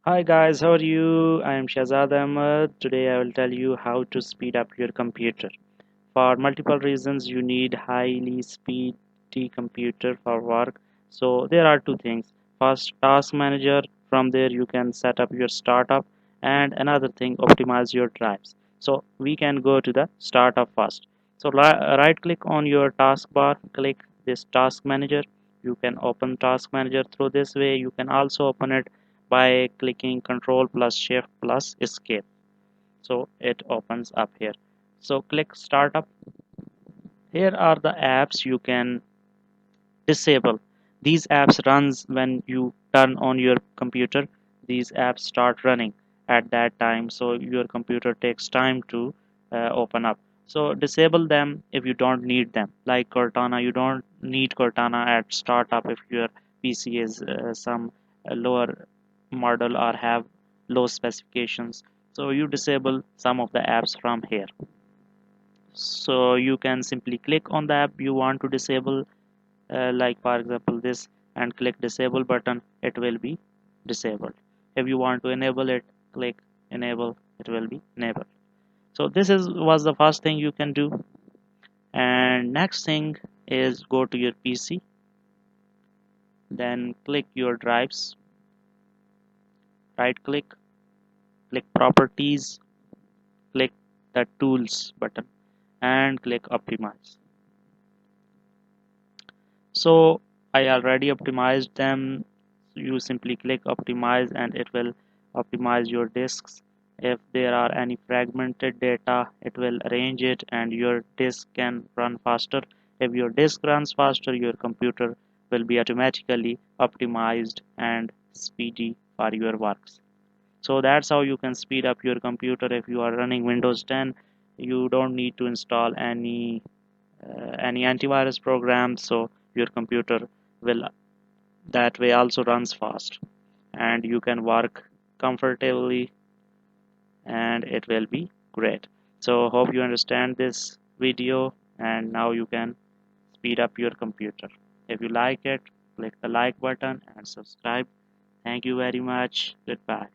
Hi guys, how are you? I am Shazad Ahmed. Today I will tell you how to speed up your computer. For multiple reasons, you need highly speedy computer for work. So there are two things. First, Task Manager. From there, you can set up your startup, and another thing, optimize your drives. So we can go to the startup first. So right click on your taskbar, click this Task Manager. You can open Task Manager through this way. You can also open it by clicking Control plus Shift plus Escape. So it opens up here. So click Startup. Here are the apps you can disable. These apps runs when you turn on your computer. These apps start running at that time, so your computer takes time to open up. So disable them if you don't need them. Like Cortana, you don't need Cortana at startup if your PC is some lower model or have low specifications. So you disable some of the apps from here. So you can simply click on the app you want to disable, like for example this, and click disable button. It will be disabled. If you want to enable it, click enable. It will be enabled. So this is was the first thing you can do. And next thing is go to your PC, then click your drives, right click, click properties, click the tools button, and click optimize. So I already optimized them. You simply click optimize and it will optimize your disks. If there are any fragmented data, it will arrange it and your disk can run faster. If your disk runs faster, your computer will be automatically optimized and speedy for your works. So that's how you can speed up your computer. If you are running Windows 10, you don't need to install any antivirus program, so your computer will that way also runs fast and you can work comfortably and it will be great. So hope you understand this video, and now you can speed up your computer. If you like it, click the like button and subscribe. Thank you very much. Goodbye.